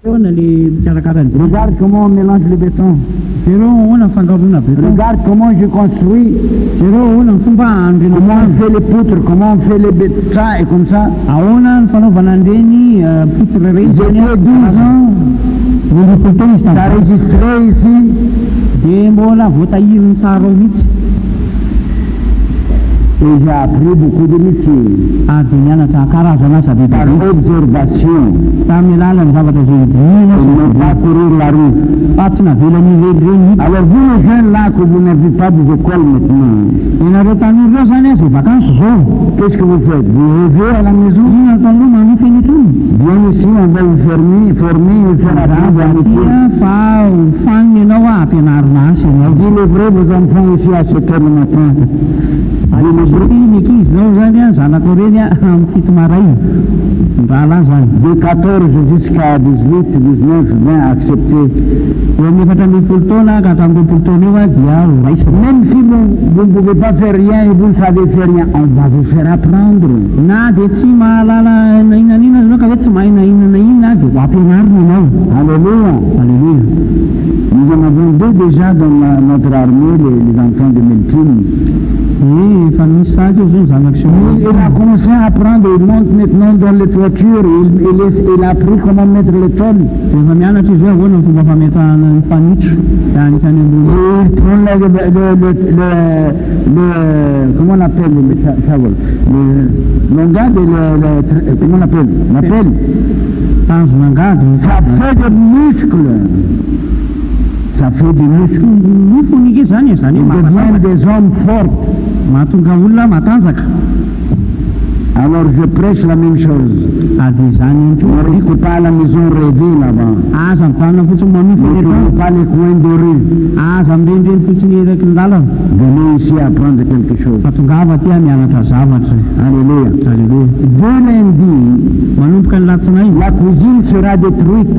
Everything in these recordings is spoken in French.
Regarde comment on mélange le béton. Regarde comment je construis. Comment on fait les poutres, comment on fait les bétons, ça et comme ça. J'ai fait 12 ans. T'as enregistré ici. Et j'ai appris beaucoup de métiers. Par observation. Et ne pas courir la rue. Alors vous les jeunes là que vous n'avez pas des écoles maintenant, qu'est-ce que vous faites? Vous rêvez à la maison? Bien ici, on va vous former et faire apprendre un métier. Dis le vrai, vos enfants ici à 7 heures du matin. De 14 jusqu'à 18, 19, 20 acceptés. Même si vous ne pouvez pas faire rien et vous ne savez faire rien, on va vous faire apprendre. Alléluia. Nous en avons deux déjà dans notre armée, les enfants de Melkin. Il a commencé à apprendre, il monte maintenant dans les toitures, il a appris comment mettre les tôles. Il prend comment on appelle le langage et comment on appelle l'appel. Ça fait des muscles. Ça fait des muscles. Il devient des hommes forts. Alors je prêche la même chose. On ne dit pas à la maison rêver là-bas. Ne pas les coins de rue. Venez ici apprendre quelque chose. Alléluia. Dès lundi, la cuisine sera détruite.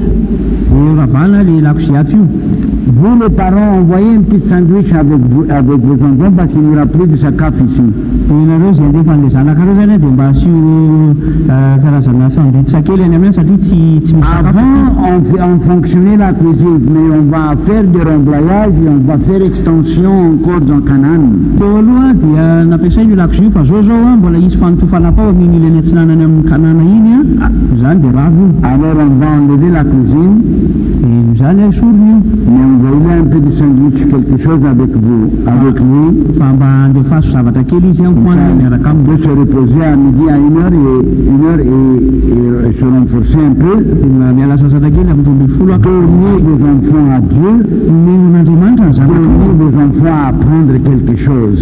Vous les parents, envoyez un petit sandwich avec vos enfants parce qu'il n'y aura plus de sacaf ici. Avant, on fonctionnait la cuisine, mais on va faire des remblayages et on va faire extension encore dans Canaan. Alors on va enlever la cuisine, mais on va enlever un peu de sandwich, quelque chose avec lui. De se reposer à midi à 1h et se renforcer un peu. Tourner les enfants à Dieu. Tourner les enfants à apprendre quelque chose.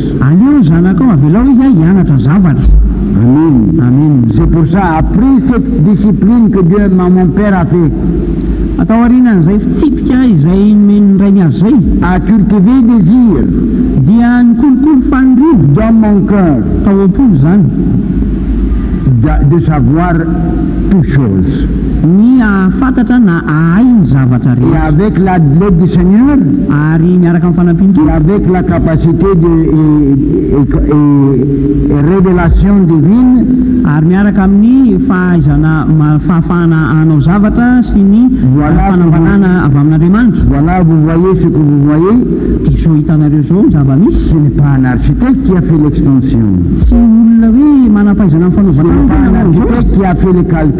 Amen. C'est pour ça, après cette discipline que Dieu, mon Père a fait, a cultivé des désirs dans mon cœur de savoir toutes choses. Et avec l'aide du Seigneur, et avec la capacité et révélation divine, voilà, vous voyez ce que vous voyez. Ce n'est pas un architecte qui a fait l'extension. Ce n'est pas un architecte qui a fait les calculs.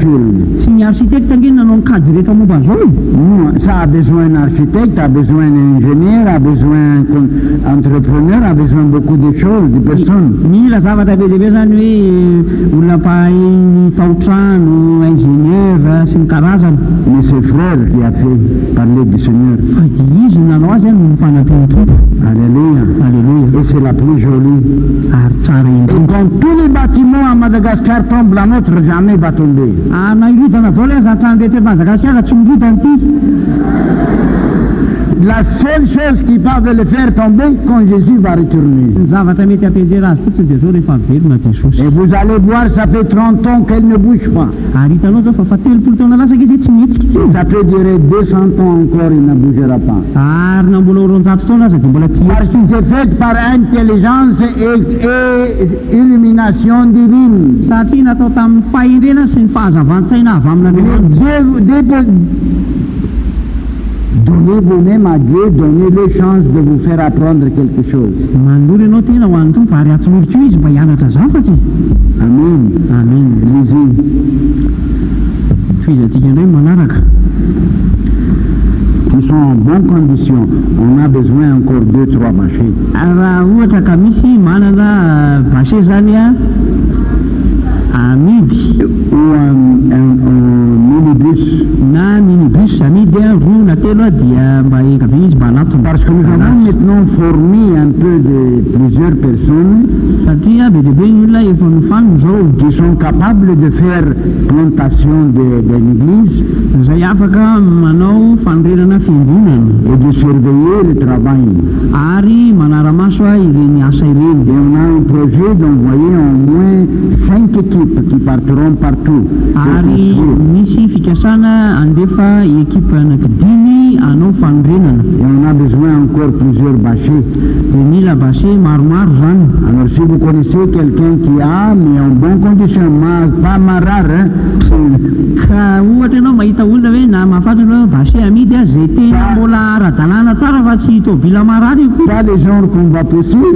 Ça a besoin d'un architecte, a besoin d'un ingénieur, a besoin d'un entrepreneur, a besoin de beaucoup de choses, de personnes. Mais c'est frère qui a fait parler du Seigneur. Alléluia. Et c'est la plus jolie. Et quand tous les bâtiments à Madagascar tombent, la nôtre jamais va tomber. La seule chose qui va le faire tomber quand Jésus va retourner. Et vous allez voir, ça fait 30 ans qu'elle ne bouge pas. Ça peut durer 200 ans encore, il ne bougera pas. Parce que c'est fait par intelligence et illumination divine. Donnez vous-même à Dieu, donnez-le chance de vous faire apprendre quelque chose. Mandory ianao tena ho an'ny tompo ary atoloritra io izy mba hianatra zavatra. Amen. Amen. Lisez. Fizatika indray manaraka. Qui sont en bonne condition. On a besoin encore 2-3 bâchers. Raha ohatra ka misy manana bâcher zany amidy Ou un minibus. na minibus amidy roa na telo dia mba eka be izy mba anatony. Parce que nous avons maintenant formé un peu de plusieurs personnes Satria be deabe ny olona efa mifanina zao qui sont capables de faire plantation d'une église izay afaka manao fanorenana fiangonana et de surveiller le travail. ary manara-maso ireny asa ireny. Et on a un projet d'envoyer au moins 5 équipes qui partiront partout. Ary misy fikasana andefa ekipa anankidimy anao fanorenana. Et on a besoin encore plusieurs bâchers. Dia mila bâcher maromaro zany. Alors si vous connaissez quelqu'un qui a, mais en bonne condition, pas rare, hein, Ka ohatra ianao mahita olona hoe na mahafantatra hoe bâcher amidy zay tena mbola ara-dalàna tsara fa tsy tôbila marary io koa pas les gens qu'on va pousser,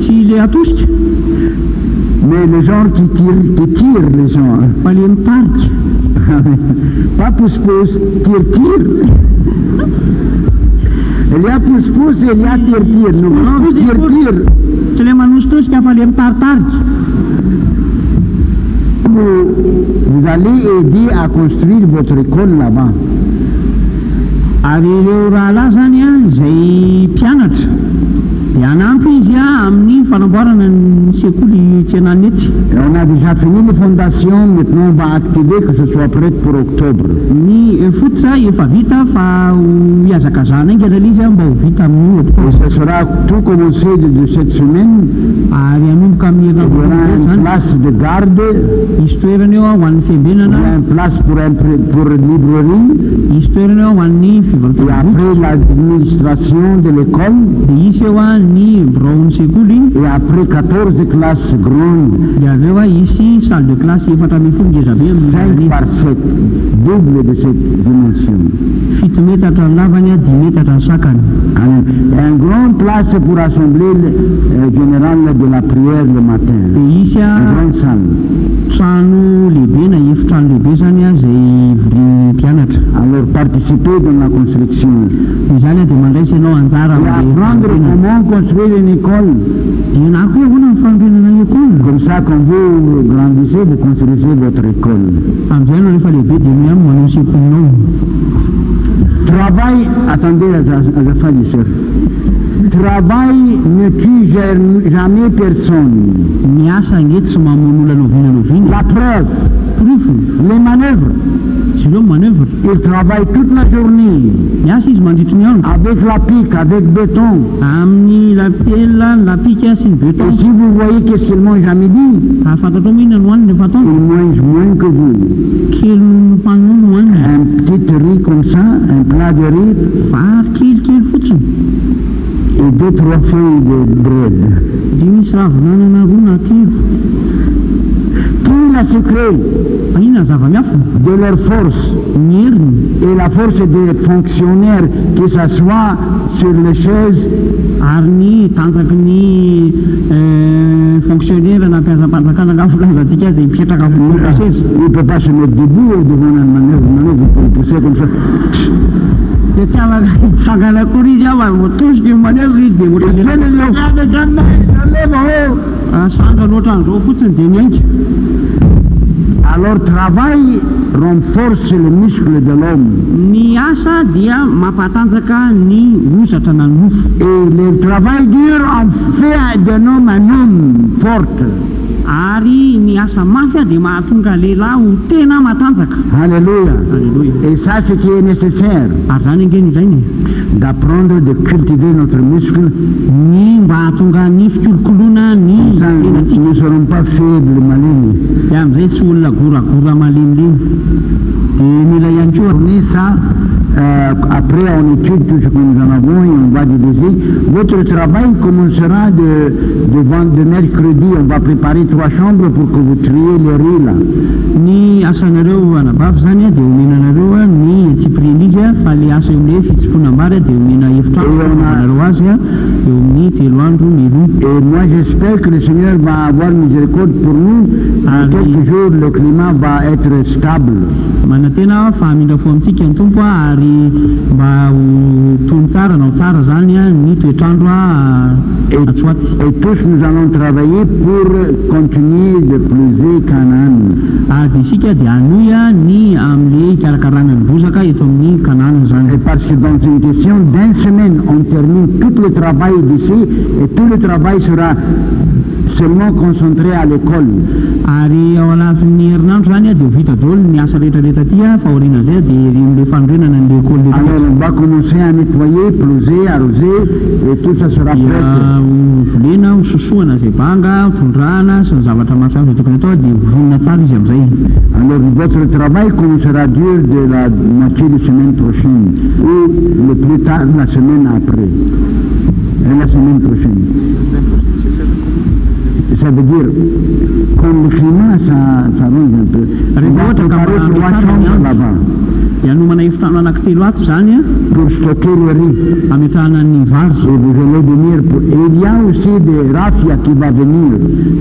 tsy le atosika mais les gens qui tirent les gens. Hein. fa le mitarika. Pas pousse-pousse, tire-tire. Il y a pousse-pousse et il y a tire-tire. Nous voulons tire-tire. Tsy le manositosika fa le mitaritarika. Vous allez aider à construire votre école là-bas. Ary ireo rahalahy zany izay mpianatra dia anampy izy amin'ny fanamboarana ny sekoly tsy ananety. On a déjà fini les fondations, maintenant on va activer que ce soit prêt pour octobre. Ny fototra efa vita fa hiazakazana ingana ilay izy mba ho vita amin'ny Et octobre. ce sera tout commencé de cette semaine. Ary anomboka amin'ny Il y aura une zany place de garde, misy toerana eo ho an'ny il y a fiambenana, une place pour librairie, misy toerana eo ho an'ny et fivarotana boky, après l'administration de l'école, dia isy eo ny braon'ny sekoly, et après 14 classes grandes, dia avy eo isy salle de classe efatra ambin'ny folo ngeza be 5 amin'ny par 7, double de cette dimension. 7 metatra ny lavany 10 metatra ny sakany. Une grande place pour assembler le général de la prière le matin. Dia isy Une grande salle. trano lehibe na efitrano lehibe zany izay virian'ny mpianatra. Alors participez dans la construction. Izany dia mandraisa ianao anjara Et apprendre comment construire une école. dia na koa ahoana ny fanorenana école. Comme ça, quand vous grandissez, vous construisez votre école. Amin'izay ianao rehefa lehibe dia miamy manao sekolinao. Travail, attendez, frères. Travail ne tue jamais personne. Ny asa angety tsy mamono olona novinanoviana. La preuve, les manœuvres. Tsy ireo manœuvre. Ils travaillent toute la journée Ny asa izy mandritry ny andro avec la pique, avec béton. amin'ny lapela, ny lapika sy ny Et béton. si vous voyez qu'est-ce qu'ils mangent à midi, Afantatrao mihina ny hoaniny rehefa ils atoandro. mangent moins que vous. Kely ny mpagnano ny hoaniny. Un petit riz comme ça, un plat de riz Vary kelikely fotsiny. et 2-3 feuilles de bread. Dia misy ravinanana roa na telo. Tout le secret Inona ny zava-miafina? de leur force Ny heriny et la force des fonctionnaires qui s'assoient sur les chaises ary ny tanjaky ny fonctionnaire na mpiasa-panjakana angafolazatsika azy dia mipetraka amin'ny seza. il ne peut pas se mettre debout devant une manœuvre, vous pouvez pousser comme ça. Dia tsy afaka hitsangana akory izy aho voatosika io manevra izy dia sanga loatra an'izao fotsiny dia miainga. Alors travail renforce le muscle de l'homme Ny asa dia mampatanjaka ny osatra na ny nofo. et le travail dur en fait d'un homme un homme fort. Ary ny asa mafy dia mahatonga lehilahy ho tena matanjaka. Alléluia. Alleluia. Et ça ce qui est nécessaire, Ary zany angeny izany d'apprendre de cultiver notre muscle. ny mba hahatonga ny fikolokoloana ny Ça, tenatsika. nous ne serons pas faibles, malines. Dia amin'izay tsy olona goragora malemilemy. Dia mila ihany koa Tournez ça après on étude tout ce que nous en avons et on va diviser. Votre travail commencera de mercredi. On va préparer 3 chambres pour que vous triez les riz là. Ny asanareo anabavy zany a dia omenanareo a ny tsiprily izy a fa le asa eo amin'le fitsimponam-bary a dia omena efitrano azy a eo amin'ny 3 andro ny roa. Et moi j'espère que le Seigneur va avoir miséricorde pour nous. En quelques jours le climat va être stable. Manatena fahamindra fo amintsika ny tompo a ary mba ho tony tsara nao tsara zany a ny toetrandro a atsoaty. Et tous nous allons travailler pour continuer de plaiser Canaan. Dia isika dia hanoy a ny amin'le ikarakarana ny bozaka eto amin'ny Kanana zany. Et parce que dans une question d'une semaine on termine tout le travail d'ici et tout le travail sera seulement concentré à l'école. Ary ao alafin'ny herinandro zany a dia vita daholo ny asa rehetrarehetra aty a fa aorian'izay dia le fanorenana ny lekôly. Alors on va commencer à nettoyer, pelouser, arroser et tout ça sera prêt. Volena hososoana izay banga, tondrahana sy ny zavatra maro samihafa tokony atao dia vonona tsara izy amin'izay. Alors votre travail commencera dur de la moitié de semaine prochaine ou le plus tard la semaine après. Et la semaine prochaine. Ça veut dire, comme le climat, ça ronge un peu. On va préparer 3 chambres là-bas. Hanomana efitrano anankitelo ato zany a pour stocker le riz. Ametrahana ny vary. Et vous allez venir pour... Et il y a aussi des rafia qui va venir.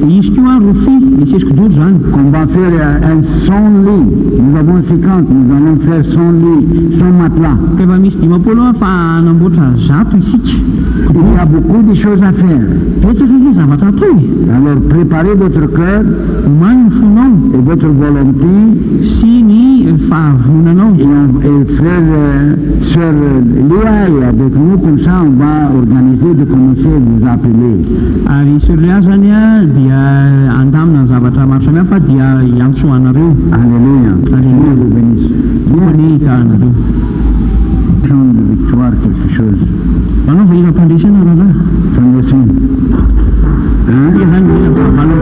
Izy koa rofi misesiko joro zany. On va faire un 100 lits. Nous avons 50, nous allons faire 100 lits, 100 matelas. Efa misy 50 fa anamboatra 100 isika. Il y a beaucoup de choses à faire. Betsaka izy zavatra atao. Alors préparez votre cœur omany ny fonao et votre volonté. Sy ny fahavonanao. Et frère, sœur Léa est avec nous, comme ça on va organiser de commencer à vous appeler. Ary sœur Léa zany a dia andamina ny zavatra maro samihafa dia iantsoanareo. Alléluia. Alléluia. Vous bénisse. Ny hitanareo. Chant de victoire, quelque chose. Manao va hira-pandresana raharaha. Fandresina. Dia zany hira manao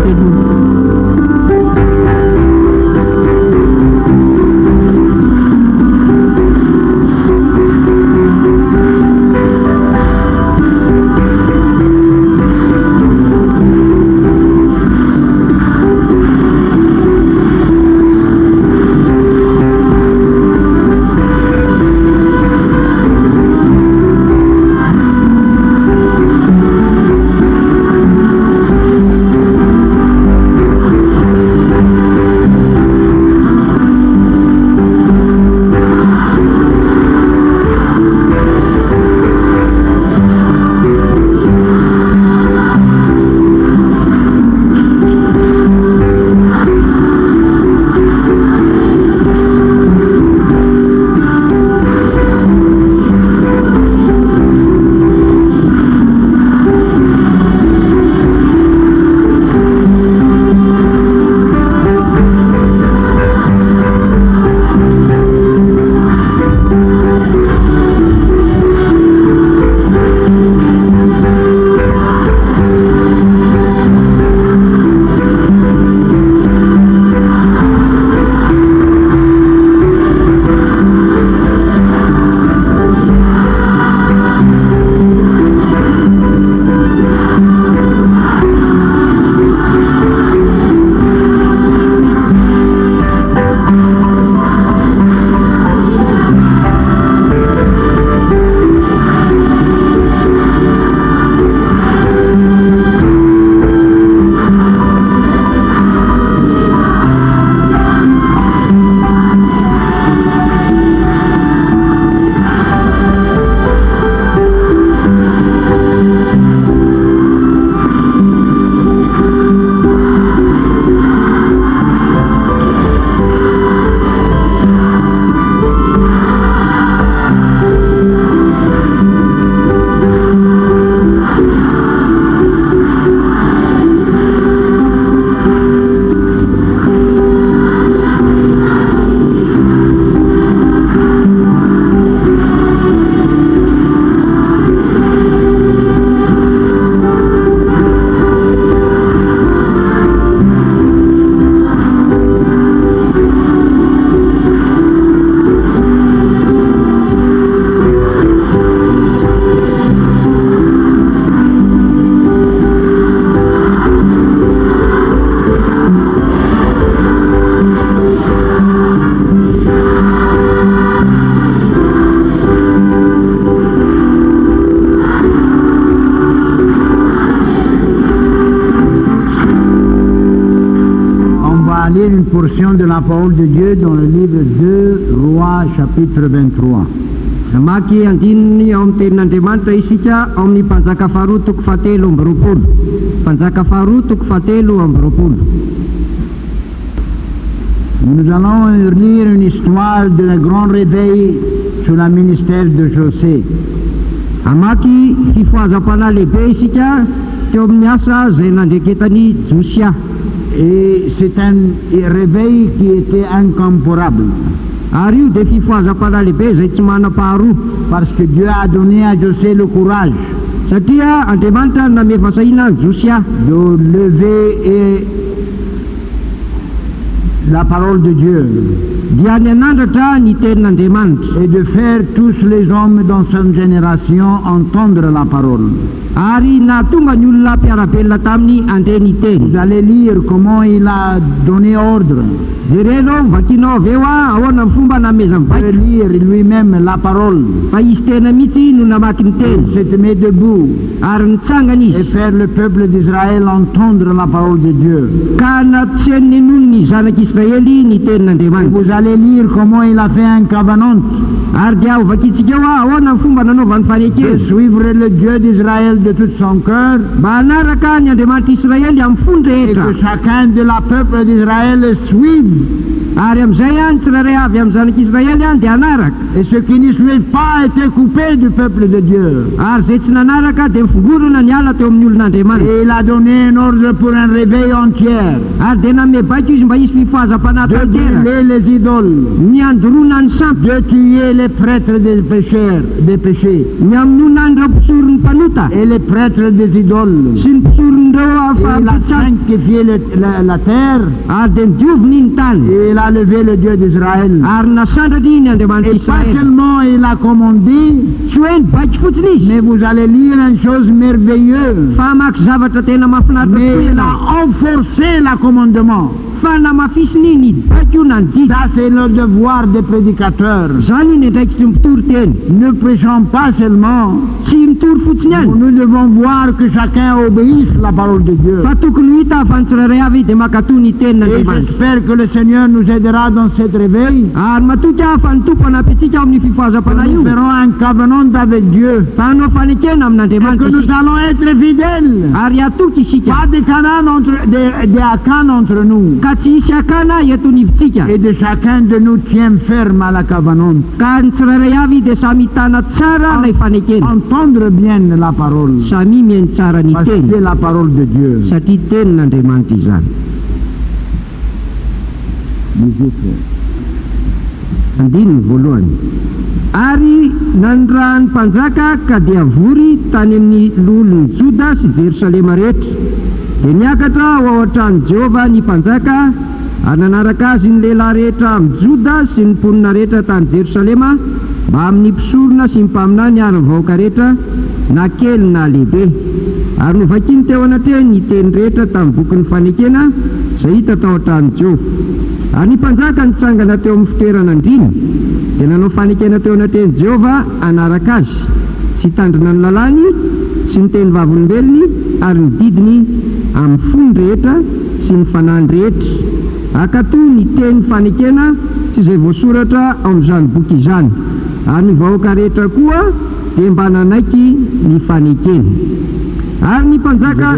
portion de la parole de Dieu dans le livre 2 Rois chapitre 23. Maki andininy ao amin'ny tenin'Andriamanitra isika ao amin'ny mpanjaka faharoa toko fahatelo amby roapolo. Mpanjaka faharoa toko fahatelo amby roapolo. Nous allons lire une histoire de le grand réveil sous le ministère de José. Amaky fifoazam-panahy lehibe isika teo amin'ny asa izay nandreketany Josia. Et c'est un réveil qui était incomparable. Ary io dia fifoazam-panahy lehibe izay tsy manam-paharoa. Parce que Dieu a donné à José le courage Satria Andriamanitra name fasahina Josia de lever la parole de Dieu dia nianandratra ny tenin'Andriamanitra et de faire tous les hommes dans sa génération entendre la parole. ary nahatonga ny olona mpiarabelona taminy andre ny Vous teny. allez lire comment il a donné ordre Jerenao vakinao avy eo ahoana ny fomba namezany de vaika lire lui-même la parole. fa izy tena mihitsy no namaky ny Il teny se met debout ary nitsangana et izy faire le peuple d'Israël entendre la parole de Dieu. ka natseniny nono ny zanak'Israely ny Et tenin'Andriamanitra. vous allez lire comment il a fait un covenant Ary dia ho vakitsika eo ahoana ny fomba nanaovany de fanekeny suivre le Dieu d'Israël de tout son cœur mba hanaraka ny Andriamanitra Israely amin'ny fony et rehetra. que chacun de la peuple d'Israël suive. Ary am'izay any tsirairay avy amin'ny zanak'Israely any dia hanaraka. Et ceux qui ne suivent pas étaient coupés du peuple de Dieu. Ary zay tsy nanaraka dia mifongorona ny ala teo amin'ny olon'Andriamanitra. Et il a donné un ordre pour un réveil entier Ary dia nanome baiko izy mba hisy fifoazam-panahy de tantera brûler les idoles, ny andorona ny sampy, de tuer les prêtres des péchés ny amonona ny reo mpisoron'ny mpanota et les prêtres des idoles. sy ny mpisoron'ireo Et il a afampitsaka. sanctifié la terre Ary dia nidioviny ny tany et il a levé le Dieu d'Israël. ary nasandratry ny Andriamanitra Et pas Israely. seulement il a commandé, Tsy hoe ny baiko fotsiny izy mais vous allez lire une chose merveilleuse. fa maky zavatra tena mahafinaritra Mais tokoa il ianao. a renforcé le commandement. Fa namafisiny ny baiko io nandidy. Ça, c'est le devoir des prédicateurs. Zany ny ndraikitry mitory teny. Ne prêchons pas seulement. Tsy mitory fotsiny any Nous devons voir que chacun obéisse la parole de Dieu. fa tokony ho hita afan'ny tsirairay avy dia makatoy ny Et tenin'Andriamanitra. j'espère que le Seigneur nous aidera dans cette réveil. Ary matoky afan'ny tompo anampitsika ao amin'ny fifoazam-panahy Nous io. ferons un covenant avec Dieu. Fa hanao fanekena Et amin'Andriamanitra que nous isika. allons être fidèles. Ary atoky isika. Pas de Canaan des Akan entre nous. Ka tsy hisy akana eto nivitsika. Et de chacun de nous tient ferme à la covenant. Ka ny tsirairay avy dia samy hitana tsara ilay fanekena. Entendre bien la parole. Samy mihaino tsara ny Parce que teny. c'est la parole de Dieu. Satria tenin'Andriamanitra izany. Andininy voalohany. Ary nanondrahan'ny mpanjaka ka dia vory tany amin'ny lolon'ny Joda sy Jerosalema rehetra. Dia niakatra ao an-trano Jehova ny mpanjaka ary nanaraka azy ny lehilahy rehetra amin'ny Joda sy ny mponina rehetra tany Jerosalema mba amin'ny mpisorona sy mpaminany ary ny vahoaka rehetra na kely na lehibe. Ary novakiny teo anatrehany ny teny rehetra tamin'ny bokin'ny fanekena izay hita tao an-trano Jehova. Ary ny mpanjaka nitsangana teo amin'ny fitoerana andriny dia nanao fanekena teo anatrehany Jehova anaraka azy sy tandrina ny lalàny sy ny teny vavolombelony ary ny didiny amin'ny fony rehetra sy ny fanahiny rehetra. Akatoy ny teny fanekena sy izay voasoratra ao amin'izany boky izany. Ary ny vahoaka rehetra koa dia mba nanaiky ny fanekena. Ary ny mpanjaka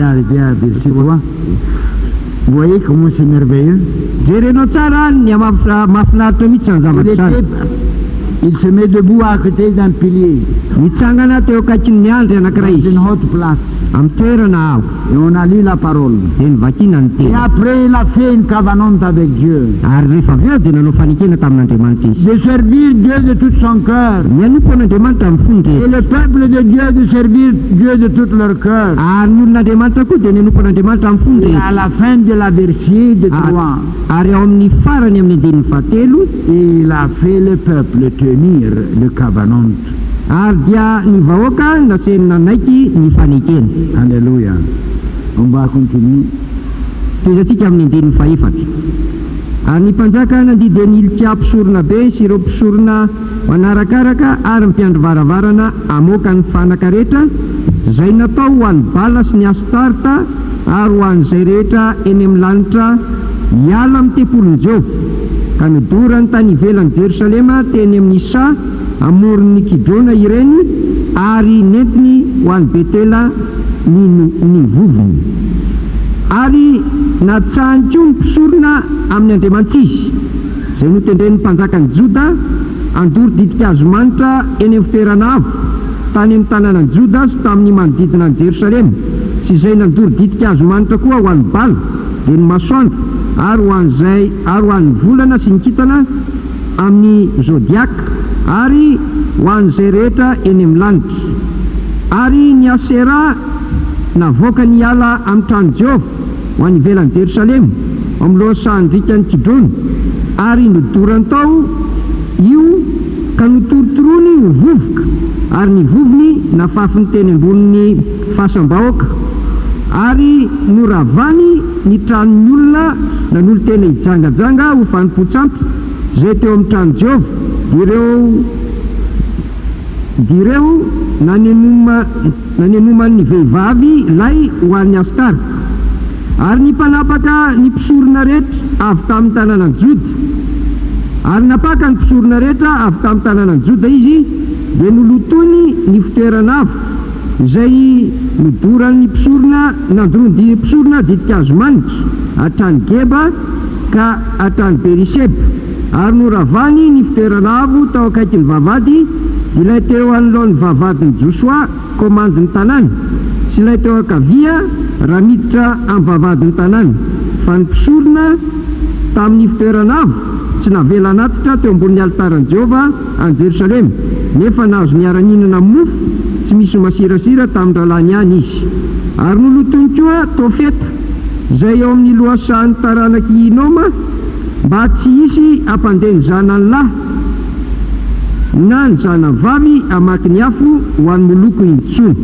Vous voyez comment c'est merveilleux. jerenao tsara ny mahafinaritra mihitsy ny zavatra tsara. Il se met debout à côté d'un pilier, Nitsangana teo akaikin'ny andry dans anankiray izy une haute place. amin'ny toerana avo Et on a lu la parole. dia nivakina ny Et teny. après, il a fait une covenant avec Dieu. Ary rehefa avy eo dia nanao fanekena tamin'Andriamanitra izy. De servir Dieu de tout son cœur. Mianompo an'Andriamanitra amin'ny fony Et rehetra. le peuple de Dieu de servir Dieu de tout leur cœur. Ary ny olon'Andriamanitra koa dia nianompo an'Andriamanitra amin'ny fony Et à rehetra. la fin de la verset de 3, Ary ao amin'ny farany amin'ny andininy fahatelo il a fait le peuple tenir le covenant. ary dia ny vahoaka naseny nanaiky ny fanekena. Alléluia. On va continuer. Toizantsika amin'ny andininy faefatra. Ary ny mpanjaka nandidy anilika mpisorona be sy ireo mpisorona manarakaraka ary mpiandro varavarana amoaka ny fanaka rehetra izay natao ho an'ny bala sy ny Astarta ary ho an'izay rehetra eny amin'ny lanitra hiala amin'ny tempolon'i Jehova ka nodorany tany ivelan'i Jerosalema teny amin'ny Sa amoron'ny Kidrona ireny ary nentiny ho an'ny Betela ny vovony ary natsahany koa ny mpisorona amin'ny andriamantsizy izay notendren'ny mpanjakan'i Joda andory didika azo manitra eny amin'ny fitoerana avo tany amin'ny tanànan'i Joda sy tamin'ny manodidina ny Jerosalema sy izay nandory didika azo manitra koa ho an'ny bala dia ny masoandro ary ho an'ny volana sy ny kintana amin'ny zodiaka ary ho an'izay rehetra eny amin'ny lanitra ary ny Asera navoaka ny ala amin'ny trano Jehova ho any ivelan'i Jerosalema amin'ny lohasahanyndrikan'ny Kidrona ary nodorany tao io ka notorotorony ho vovoka ary ny vovony nafafiny teny ambonin'ny fahasambahoaka ary noravany ny tranon'ny olona nanolo tena hijangajanga ho fanompontsampy izay teo amin'ny trano Jehova direo nanenoman'ny vehivavy lay ho an'ny Astara ary ny mpanapaka ny mpisorona rehetra avy tamin'ny tanànan'i Joda ary napaka ny mpisorona rehetra avy tamin'ny tanànan'i Joda izy dia nolotony ny fitoerana avo izay nodoran'ny mpisorona nandrony mpisorona didika azo manitra hatrany Geba ka hatrany Beriseba ary noravany ny fitoerana avo tao akaikin'ny vavady ilay teo anoloan'ny vavadin'i Josoa komandin'ny tanàna sy ilay teo ankavia raha miditra amin'ny vavadin'ny tanàna fa ny mpisorona tamin'ny fitoerana avo tsy navela natitra teo ambonin'ny altaran'i Jehova any Jerosalema nefa nahazo miara-ninana mofo tsy misy masirasira tamin'ny ralany ihany izy ary nolotony koa Tofeta izay eo amin'ny lohasahan'ny taranaky Noma mba tsy hisy hampandeny zanany lahy na ny zanany vavy hamaky ny afo ho an'ny moloko intsony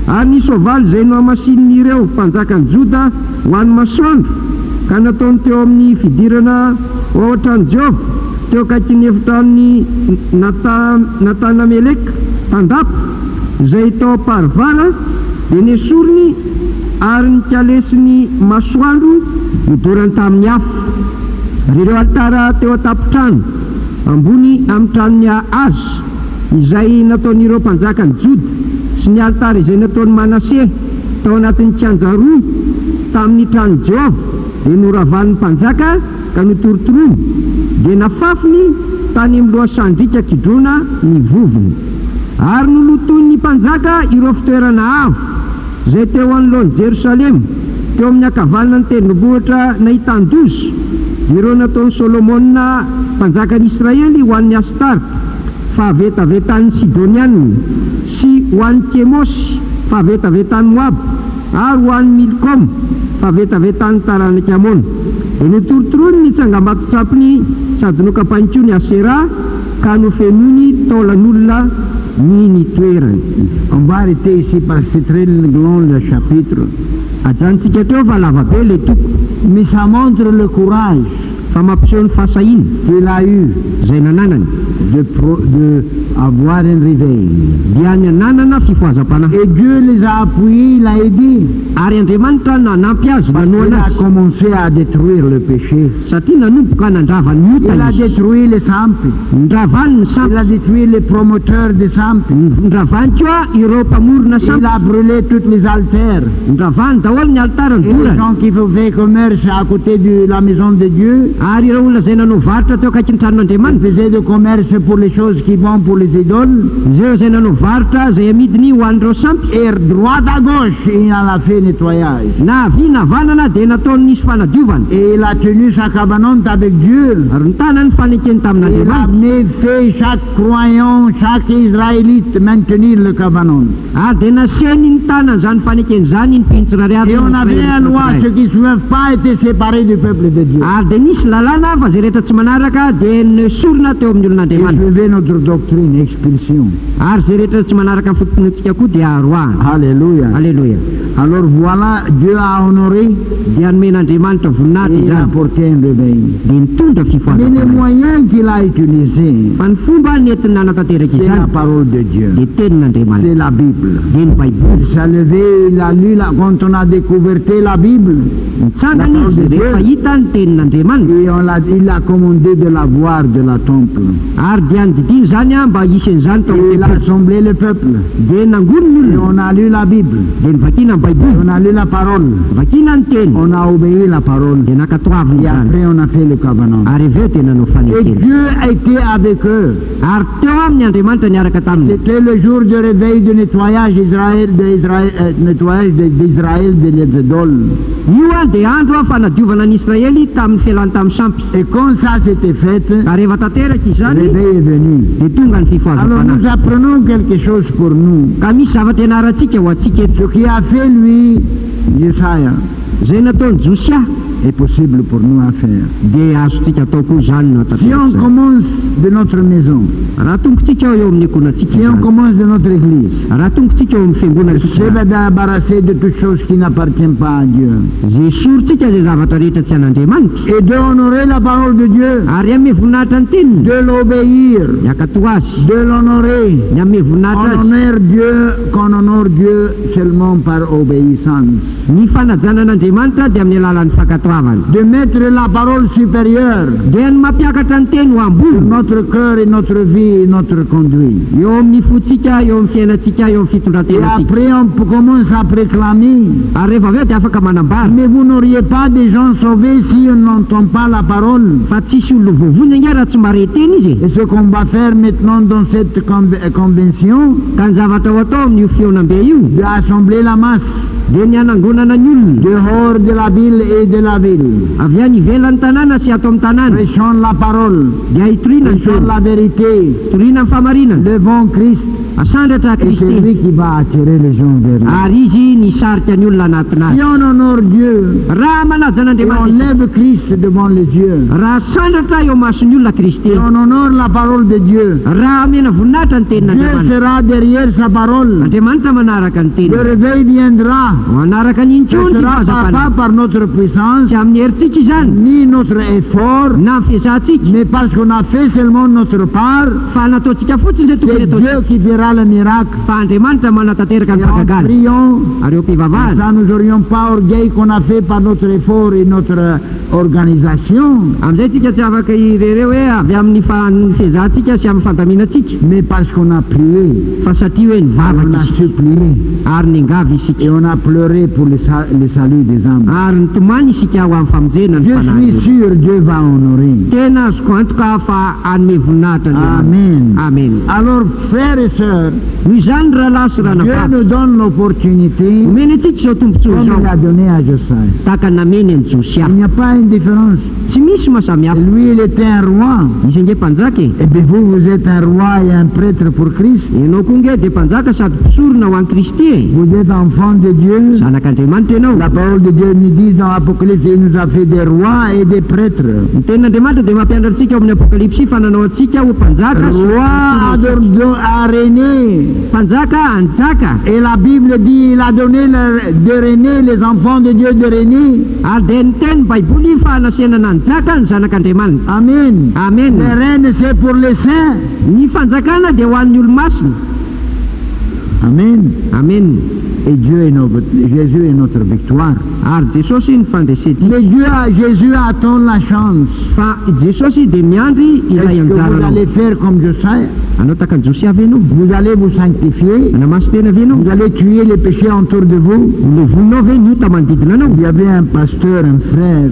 ary ny soavaly izay no hamasin'ireo mpanjakan'i Joda ho an'ny masoandro ka nataony teo amin'ny fidirana ao an-trano Jehova teo akaikin'ny efitran'ny Natanameleka tandapa izay tao Parvala dia nesorony ary ny kalesiny masoandro nidorany tamin'ny afo ary ireo altara teo an-tapotrano ambony amin'ny tranony Aza izay nataon'ireo mpanjakan'i Joda sy ny altara izay nataon'ny Manase tao anatin'ny kianja roa tamin'ny trano Jehova dia noravan'ny mpanjaka ka notorotorony dia nafafiny tany amin'ny lohasandrika Kidrona ny vovony ary nolotony ny mpanjaka ireo fitoerana avo izay teo anoloan'i Jerosalema teo amin'ny akavalana ny tendrombohitra nahitàn-doza ireo nataon'i Solomona mpanjakan'i Israely ho an'ny Astara fahavetavetan'ny Sidonianina sy ho an'ny Kemosy fahavetavetan'ny Moab ary ho an'ny Milkom fahavetavetan'ny taranaky Amona dia notorotoroany ny tsangam-bato-tsampiny sady nokampanikio ny Asera ka nofenony taolan'olona ny toerany. On va arrêter ici parce que c'est très long le chapitre. Ajantsika teo fa lava be le toko Mais ça montre le courage fa mampiseho ny fahasahina qu'il a eu izay nananany de avoir un réveil. dia ny nanana fifoazam-panahy Et Dieu les a appuyés, il a aidé. ary Andriamanitra nanampy azy Parce manoana qu'il a azy commencé à détruire le péché. satria nanomboka nandravany ny Il a ota izy détruit les samples. ndravany ny Il sampy a détruit les promoteurs des samples. ndravany koa ireo mpamorona Il sampy a brûlé toutes les altères. ndravany daholo ny altara ny Et les dorany gens qui faisaient commerce à côté de la maison de Dieu, ary ireo olona izay nanao varotra teo akaiky ny ils tranon'Andriamanitra faisaient du commerce pour les choses qui vont pour les idoles. izay izay nanao varotra izay amidiny ho an'ireo sampy Et droite à gauche, il en a fait nettoyage. na avy na vanana dia nataony nisy fanadiovana Et il a tenu sa cabanante avec Dieu. ary ny tanany fanekeny Il a tamin'Andriamanitra fait chaque croyant, chaque Israélite maintenir le cabanon. ary dia naseny ny tanany zany fanekeny zany ny mpinitsirary Et on avait la loi, ary ceux qui ne peuvent pas être séparés du peuple de Dieu. dia nisy lalàna fa zay rehetra tsy manaraka dia nesorona teo amin'ny olon'andriamanitra Échevez notre doctrine, expulsion. ary zay rehetra tsy manaraka fotonotsika koa dia aroahana. Alléluia. Alléluia. Alors voilà, Dieu a honoré dia nomen'andriamanitra voninahitra et il a izany apporté un réveil. dia nitondra Mais les fifoazana moyens qu'il a utilisés, fa ny fomba nentina nanatanteraka c'est la izany parole de Dieu. dia tenin'andriamanitra C'est la Bible. dia ny baiboly. Il s'est levé, il a lu, quand on a découvert la Bible, nitsangana La izy parole de rehefa Dieu. hita ny tenin'andriamanitra et il a commandé de la voir de la temple. ary dia nididiny zany a mba isen'izany tao Et il a amin'ny assemblé le peuple. dia nangony ny Et olona on a lu la Bible. dia nivakina ny baiboly On a lu la parole. vakina ny teny On a obéi la parole. dia nakatoaviny Et zany après, on a fait le covenant. ary aveo dia nanao Et fanekena Dieu était avec eux. ary teo amin'ny Andriamanitra niaraka taminy C'était le jour de réveil du nettoyage d'Israël de l'Exodol. io a dia andro a fanadiovana an'Israely tamin'ny fialany tamin'ny sampy Et quand ça s'était fait, ka rehefa tanteraka le izany réveil est venu. dia tonga ny Alors nous fifoazam-panahy apprenons quelque chose pour nous. ka misy zavatra ianarantsika ho antsika eto Ce qui a fait lui, Jesaja, zay nataony Josia est possible pour nous à faire. dia azontsika atao koa zany no Si on atatsika commence de notre maison, raha tongotsika eo amin'ny akonatsika si on zany commence de notre église, raha tongotsika eo amin'ny fiangonana c'est tsika de débarrasser de toutes choses qui n'appartiennent pas à Dieu. zay sorontsika zay zavatra rehetra tsy an'Andriamanitra Et d'honorer la parole de Dieu, ary ame voninahitra ny teniny de l'obéir, miakato azy de l'honorer. ny ame On voninahitra azy qu'on honore Dieu seulement par obéissance. ny fanajanan'Andriamanitra dia amin'ny alalan'ny fankatoavana De mettre la parole supérieure dia ny mampiakatra ny teny ho sur ambony notre cœur et notre vie et notre conduite. eo amin'ny fotsika eo amin'ny fiainantsika eo amin'ny Et fitondrantenatsika après, on commence à proclamer. ary rehefa aveo dia afaka manambara Mais vous n'auriez pas des gens sauvés si on n'entend pas la parole. fa tsisy olona voavony anga raha tsy mare teny izy Et ce qu'on va faire maintenant dans cette convention, ka ny zavatra ho atao amin'io fionam-be io d'assembler la masse dia ny anangonana ny olona dehors de la ville et de la ville, avy any ivelan'ny tanàna sy ato amin'ny tanàna prêchant la parole, dia hitoriana ny prêchant teny la vérité, hitoriana amin'ny fahamarinana devant Christ. asandratra Et c'est Kristy lui qui va attirer les gens vers lui. ary izy nisarika ny olona Si anatinazy on honore Dieu raha manaja et on an'Andriamanitra lève Christ devant les yeux, raha sandratra eo mason'ny olona Kristy et on honore la parole de Dieu, raha mena voninahitra ny Dieu tenin'Andriamanitra sera derrière sa parole. Andriamanitra manaraka ny Le teny réveil viendra. manaraka ny Ce intsony sera pas fazapana par notre puissance, tsy amin'ny herintsika izany ni notre effort, na ny fiasantsika mais parce qu'on a fait seulement notre part. fa nataontsika fotsiny zay tokony C'est atao Dieu qui fera le miracle. fa Andriamanitra manatateraka ny Et en fagagala priant, ary eo mpivavahana ça nous n'aurions pas orgueil qu'on a fait par notre effort et notre organisation, amin'izay tsika tsy afaka irere hoe avy amin'ny fiezantsika sy amin'ny fandaminatsika mais parce qu'on a prié, fa satria hoe on nivavaka a isika supplié ary ningavy isika et on a pleuré pour le salut des âmes. ary nitomany isika ho amin'ny famonjena ny Je suis fanahy sûr Dieu va honorer. tena azoko antoka fa anome voninahitra Amen. amen Alors, frères et sœurs, noho izany raha lasy raha Dieu navavy nous donne l'opportunité, omeny atsika izao tombontsoa comme il izao a donné à Josiah. tahaka nameny any Josia Il n'y a pas une différence. tsy misy mahasamihafa Lui, il était un roi. izy ange mpanjaka e Et bien vous, vous êtes un roi et un prêtre pour Christ. ianao koa nge dia mpanjaka sady mpisorona ho an'i Kristy e Vous êtes enfant de Dieu. zanak'Andriamanitra ianao La parole de Dieu nous dit dans l'Apocalypse, il nous a fait des rois et des prêtres. ny tenin'Andriamanitra dia mampiandratsika ao amin'ny apokalipsy fa nanao antsika ho mpanjaka Roi a régné. mpanjaka anjaka Et la Bible dit, il a donné de régner, les enfants de Dieu de régner. ary dia ny teny baiboly fa hanasenana njaka ny zanak'Andriamanitra Amen. amen Le règne, c'est pour les saints. ny fanjakana dia ho an'ny olo-masina Amen. amen Et Jésus est notre victoire. ary jesosy ny fandresentsika Mais Jésus attend la chance. fa jesosy dia miandry ilay Est-ce que vous anjaranao allez faire comme Josiah? anao taka ny Josia ve anao Vous allez vous sanctifier. anamasy tena ve anao Vous allez tuer les péchés autour de vous. lovonao ve ny hita manodidina anao Il y avait un pasteur, un frère.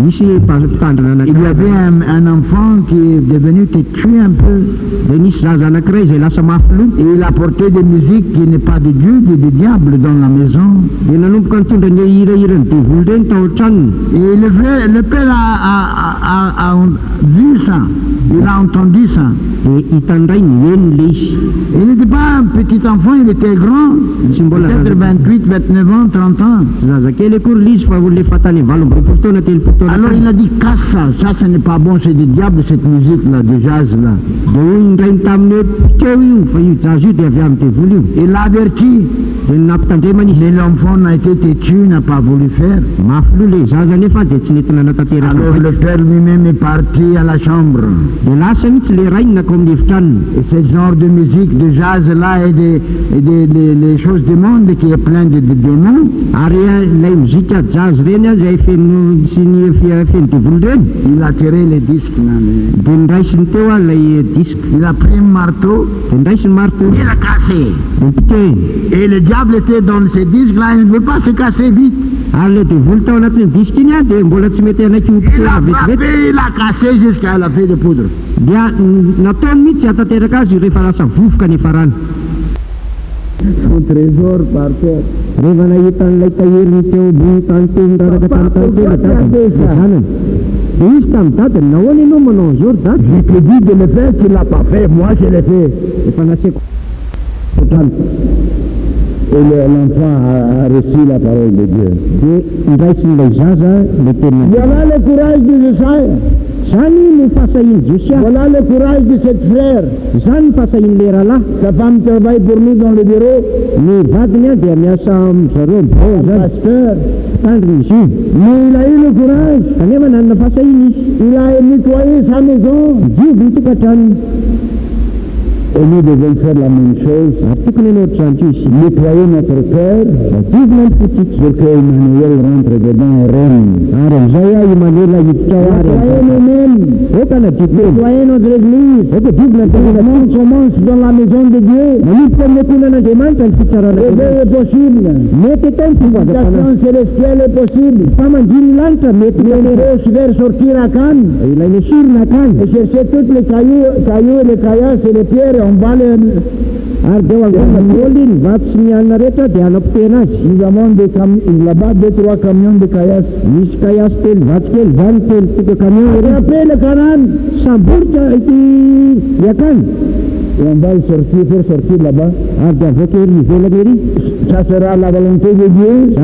misy mpitandrina Il y anankiray avait un enfant qui est devenu têtu un peu. dia nisy zaza anankiray izay lasa mafy lo Et il apportait des musiques qui n'est pas de Dieu, mais du diable dans la maison. dia nanomboka nitondra ny hirahira ny devoly reny tao an-tranony Et le père a vu ça. Il a entendu ça. dia hitandray nieniny le izy Il n'était pas un petit enfant, il était grand. tsy mbola Peut-être 28, 29 ans, 30 ans. zaza kely akory le izy fa lefa tany 8 taona 10 taona Alors il a dit casse ça n'est pas bon, c'est du diable cette musique-là, du jazz-là. Il l'a averti. Mais l'enfant n'a été têtu, n'a pas voulu faire. Alors le père lui-même est parti à la chambre. Et ce genre de musique, de jazz-là et des choses du monde qui est plein de démons. Il a tiré les disques là. Il a pris un marteau. Il a cassé. Et le diable était dans ces disques là, il ne veut pas se casser vite. Il a frappé, il a cassé jusqu'à la feuille de poudre. Son trésor par terre. Je te dis de le faire, tu ne l'as pas fait, moi je l'ai fait. Et l'enfant a reçu la parole de Dieu. Voilà le courage de Josaïa. Voilà le courage de cette frère. Sa femme travaille pour nous dans le bureau. Pasteur. Mais il a eu le courage. Il a nettoyé sa maison. Et nous devons faire la même chose, nettoyer notre cœur, pour que Emmanuel rentre dedans et règne. Nettoyer nous-mêmes, nettoyer notre église. Le monde commence dans la maison de Dieu. L'éveil est possible. L'éducation célestielle est possible. Les roches vers sortir à Cannes. Et chercher toutes les cailloux et les caillasses et les pierres. On va les... Nous avons là-bas 2-3 camions de caillasses. Attrapez le Canaan. Et on va faire sortir là-bas. Ça sera la volonté de Dieu.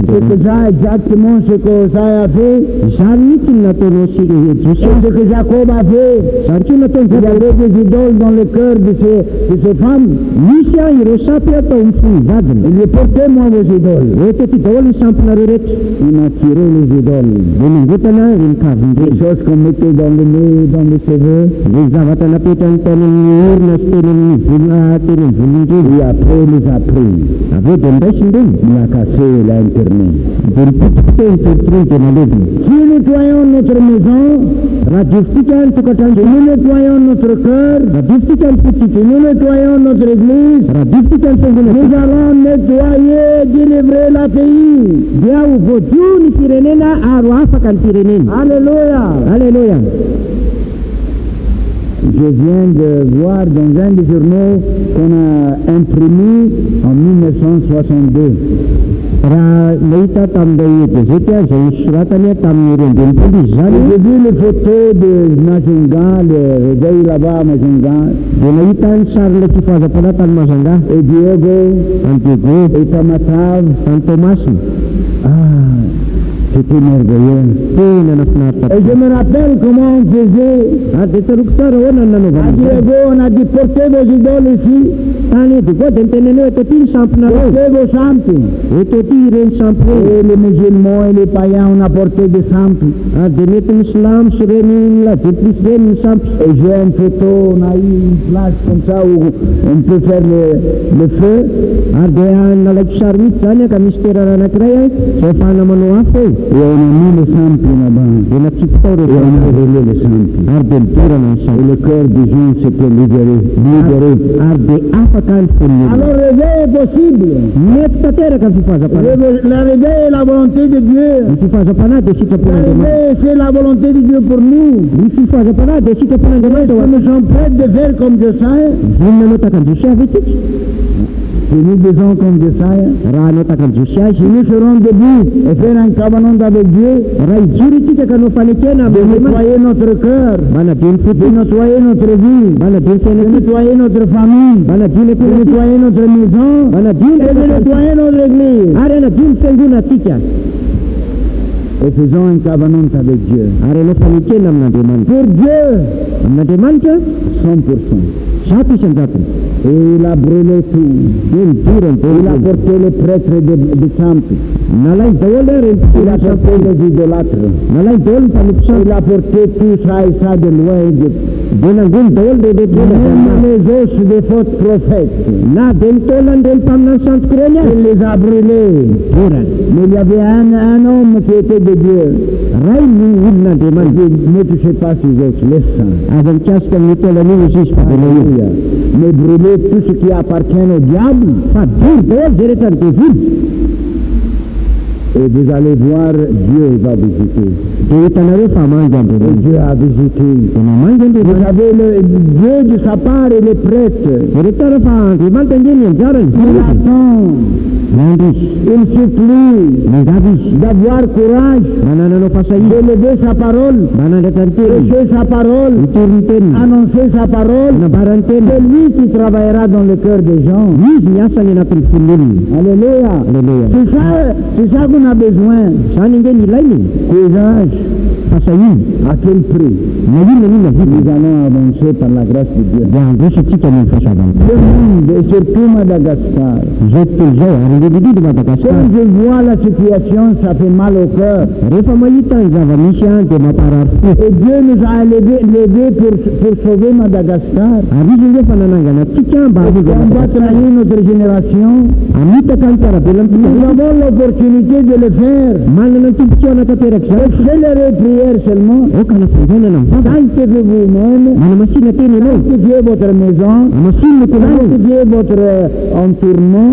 C'est ça exactement ce que ça a fait. Ce que Jacob a fait. Il y avait des idoles dans le cœur de ces femmes. Il les portait, moi, vos idoles. Il m'a tiré les idoles. Des choses qu'on mettait dans le nez, dans les cheveux. Et après, il les a pris. Il a cassé, il a interné. Si nous nettoyons notre maison, si nous nettoyons notre cœur, si nous nettoyons notre église, nous allons nettoyer, délivrer la pays. Alléluia. Je viens de voir dans un des journaux qu'on a imprimé en 1962. J'ai vu les photos de Majunga, le réveil là-bas à Majunga. Et Diego, et Tamatav, c'était merveilleux. Et je me rappelle comment on faisait. À Diego, on a dit portez vos idoles ici. Portez vos samples. Et les musulmans et les païens, on a porté des samples. Et j'ai une photo, on a eu une place comme ça où on peut faire le feu. Et on a mis les samples là-bas. Et on a brûlé les samples. Et le cœur des gens s'était libéré. Alors le réveil est possible. Le réveil est la volonté de Dieu. Le réveil c'est la volonté de Dieu pour nous. Nous sommes prêts de faire comme Josaïa. Si nous faisons comme Josaïa, si nous serons debout et faire un covenant avec Dieu, de nettoyer notre cœur, de nettoyer notre vie, de nettoyer notre famille, de nettoyer notre maison et de nettoyer notre église. et faisons un covenant avec Dieu. Ary anao fanekena amin'Andriamanitra. Pour Dieu, Amin'Andriamanitra 100%. zato isan-jatony. Et il a brûlé tout. Il a porté les prêtres du temple. Nalay daholo Il a porté les idolâtres. nalay daholo ny mpanompo Il a porté tout ça et ça de loin Égypte. dia nangony daholo Même les os des faux prophètes. na dia nitolany reny mpaminany santroko reny Il les a brûlés. dorany. Mais il y avait un homme qui était de Dieu. Ray ny olon'Andriamanitra. Il dit, ne touchez pas ces os, laisse ça. Aza mikasika amin'ny tolany io izy fadana io. Alléluia. Mais brûler tout ce qui appartient au diable. Fa dory daholo zay rehetra ny devoly. Et vous allez voir, Dieu va visiter. Dia hitanareo fa mangy Et Andriamanitra. Dieu a visité. Tena mangy Vous Andriamanitra. avez le Dieu de sa part et les prêtres. Dia tsara fa Andriamanitra nge ny anjarany. Il attend, Miandry izy. il supplie Mangavy izy. d'avoir courage, Manananao fasahiana. d'élever sa parole, Manandratra ny teniny. prêcher sa parole, Mitory ny teniny. annoncer sa parole. Anambarany teniny. C'est lui qui travaillera dans le cœur des gens. Izy miasa ny anatin'ny fon'olona. Alléluia. Alléluia. C'est ça qu'on a besoin. Zany nge ny ilainy. Courage. Fasahina. À quel prix? Na inona n'inona Nous vidy. allons avancer par la grâce de Dieu. Dia androsatsika ny fahasavana. Le monde et surtout Madagascar. Zao tontolo zao ary indrindrindrindra Madagasikara. Quand je vois la situation, ça fait mal au cœur. Rehefa mahita ny zava-misy any dia mamparary fo. Et Dieu nous a élevés pour sauver Madagascar. Ary izy nge fa nanangana atsika mba Et hamonjy on doit Madagasikara. trahir notre génération. Amitaka ny tarabela Nous amintsika. avons l'opportunité de le faire. Manana ny tombotsoana tanteraka zany. Accélérez prière seulement. Okana fanjanana mivavaka. Sanctifiez vous-même. Manamasina teny ianao. Sanctifiez votre maison. Amasinina tenanao. Sanctifiez votre entourement.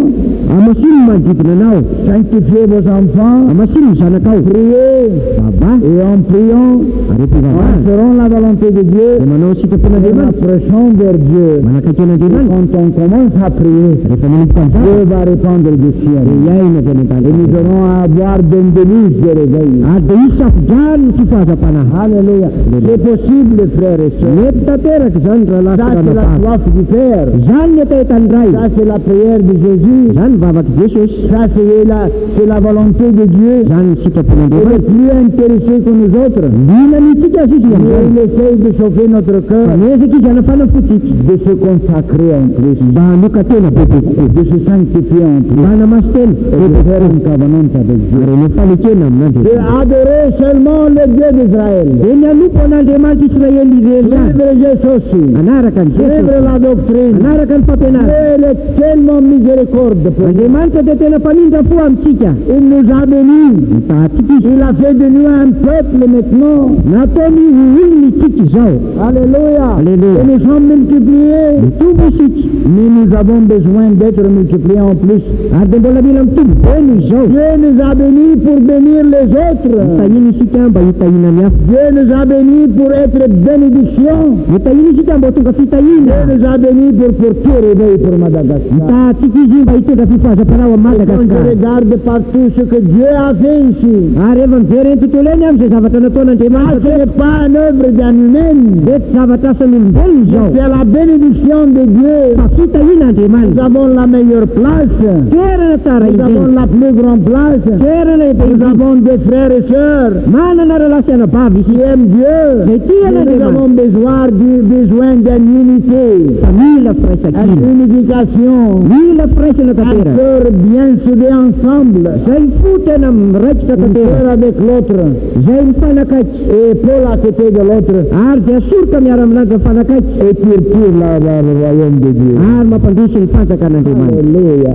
Amasiny manodidina anao. Sanctifiez vos enfants. Amasiny ny zanakao. Priez. Baba. Et en priant, Ary en mpivavahana. ferons la volonté de Dieu. Dia manao Et sikapon'Andriamanitra. approchons vers Dieu. Manakaiky Et an'Andriamanitra. quand on commence à prier, Rehefa manomboka an'izany. Dieu va répandre du ciel. Dia iaina avy any Et an-tany. nous aurons à avoir des délices de réveil. Ary dia izy safidrano sy fahazam-panahy. Alléluia. C'est possible, frères et sœurs. Mety tanteraka zany raha Ça, lasa c'est la ranavavy. soif du Père. Zany ny atahetany ray. Ça, c'est la prière de Jésus. Zany vavaky Jesosy. Ça, c'est la volonté de Dieu. Zany ny Il est sitrapon'Andriamanitra. plus intéressé que nous autres. Lina nitsika azy izy Mais am'zany. il essaye de chauffer notre cœur, Fa miezaka izy hanafana fotsika. de se consacrer en Christ, Mba hanoka tena bebe kokoa. de se sanctifier en Christ, Mba hanamasy tena. et de faire un covenant avec Dieu. Ary ny fanekena De amin'Andriamanitra. adorer seulement le Dieu d'Israël. Dia ny anompo an'Andriamanitra Israely irery zany. Suivre Jésus. Anaraka ny Suivre Jesosy. la doctrine. Anaraka ny fampianarana. Dieu est tellement miséricorde pour nous. Andriamanitra dia tena fanindra fo amintsika. Il nous a bénis. Mitahatsika izy. Il a fait de nous un peuple maintenant. Nataony olona itsika izao. Alléluia. Alléluia. Et nous sommes multipliés. Mitombo isika. Mais nous avons besoin d'être multipliés en plus. Ary dia mbola mila mitombo teny izao. Dieu nous a bénis pour bénir les autres. Hitahina isika mba hitahina ny hafa. Dieu nous a bénis pour être bénédiction. Hitahina isika mba ho tonga fitahina. Dieu nous a bénis pour porter réveil pour Madagascar. Mitahatsika izy mba hitondra fifahazam-panao amin'ny Et quand je Madagasikara. regarde partout ce que Dieu a fait ici, Ary rehefa mijery ny tontolo eny amin'izay zavatra ce nataon'Andriamanitra. n'est pas une œuvre d'âme humaine. Dia tsy zavatra asan'olombelona izao. C'est la bénédiction de Dieu. Fa fitahina Nous Andriamanitra. avons la meilleure place. Toerana tsara Nous avons indrindra. la plus grande place. Toerana efa Nous indrindra. avons des frères et sœurs Manana relasiana bavy qui isika. aiment Dieu. Zay tia Mais nous n'Andriamanitra. avons besoin d'une unité, Fa mila une firaisakina. unification, Mila firaisana un tanteraka. cœur bien soudé ensemble, Zay fo tena miraikitra un tanteraka. cœur avec l'autre, Zay mifanakaiky. et Paul à côté de l'autre, Ary dia soroka miara-milanja mifanakaiky. et pour le royaume de Dieu. Ary mampandroso ny fanjakan'Andriamanitra. Alléluia.